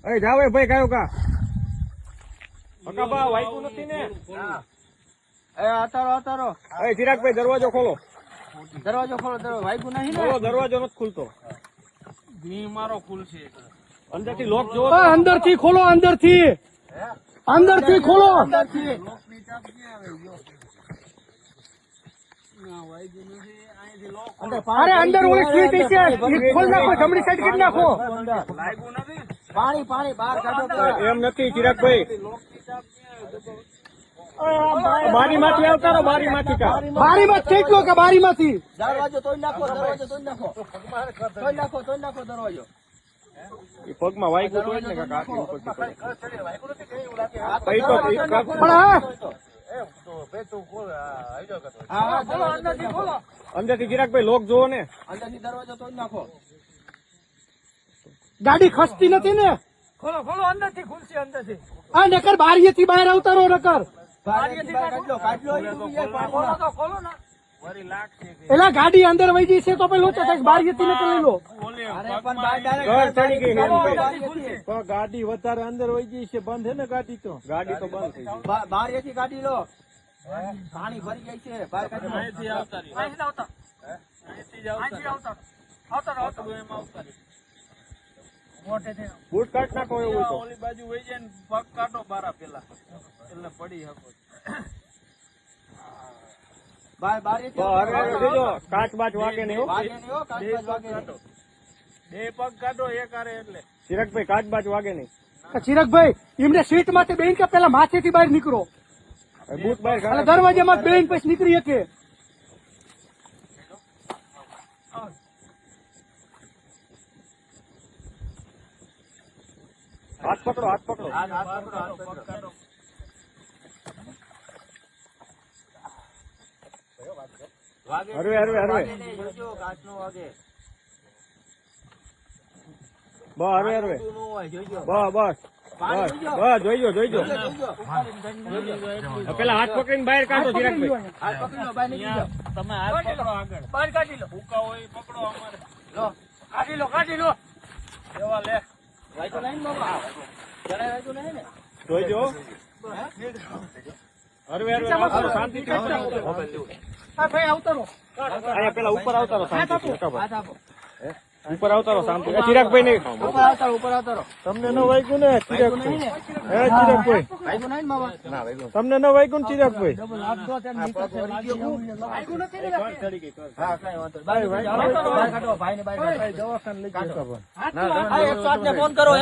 એ જાવે ભાઈ કયો કા બકાબા વાઈકું નથી ને? એ આતારો એ ચિરાગભાઈ દરવાજો ખોલો. દરવાજો વાઈકું નહીં ને? ખોલો, દરવાજો નથી ખુલતો. મારો ખુલશે અંદરથી લોક જો. અંદરથી ખોલો, અંદરથી ખોલો. અરે અંદર ઓલી સ્વીટ છે, ખોલ નાખો, જમણી સાઈડ કરી નાખો. પાણી બહાર કાઢો. એમ નથી ચિરાગભાઈ, બારી માંથી આવતા રહો. બારી માંથી કા બારીમાં કેટલો કે બારીમાંથી દરવાજો તોડી નાખો. તોડી નાખો દરવાજો. એ પગમાં વાઈકું તો જ ને કાકા આટલી ઉપરથી પડે. અંદરથી ચિરાગભાઈ લોક જોવો ને. અંદરથી દરવાજો તોડી નાખો. ગાડી ખસતી નથી ને? ખોલો અંદરથી ખુલશે અંદરથી. આ નકર બારીએથી બહાર આવતારો નકર. ખોલો ને વરી લાગશે એલા ગાડી અંદર વહી જઈ છે તો પછી લોચો થાય. બારીએથી નકર લઈ લો. ઘર ચડી ગઈ તો ગાડી વધારે અંદર વહી ગઈ છે. બંધ છે ને ગાડી તો ગાડી તો બંધ થઈ ગઈ. બારીએથી ગાડી લો. પાણી ભરી જાય છે. બહાર કાઢો. અહીંથી આવતા રહ્યો. એમ આવતા રહ્યો. બૂટ કાઢ નાખો એવું તો. ઓલી બાજુ વહી જાય ને પગ કાઢો બારા પેલા એટલે પડી શકો. જોજો કાચ બાચ વાગે નહીં હો. બે પગ કાઢો એક આરે એટલે ચિરાગભાઈ કાચ બાચ વાગે નહીં. ચિરાગભાઈ એમને સીટ માંથી બેન કે પેલા માથેથી બહાર નીકળો. બૂટ બહાર અને દરવાજામાં બેન પછી નીકળી શકે. હાથ પકડો. હરવે બસ હરવે બસ જોઈજો. પેલા હાથ પકડીને બહાર કાઢો ચિરાગભાઈ. તમે હાથ પકડો આગળ બહાર કાઢી લો. ભૂકા હોય એ પકડો અમારે કાઢી લો એવા લે જોઈજો. હરવે શાંતિથી ભાઈ આવતારો. અહીંયા પેલા ઉપર આવતા રહો શાંતિથી. ઉપર આવતા રહો શાંતિ. ચિરાગભાઈ નહીં ઉપર આવતારો. તમને ન વાગ્યું ને ચિરાગભાઈ? ચિરાગભાઈ તમને ન વાગ્યું ને ચિરાગભાઈ? ફોન કરો.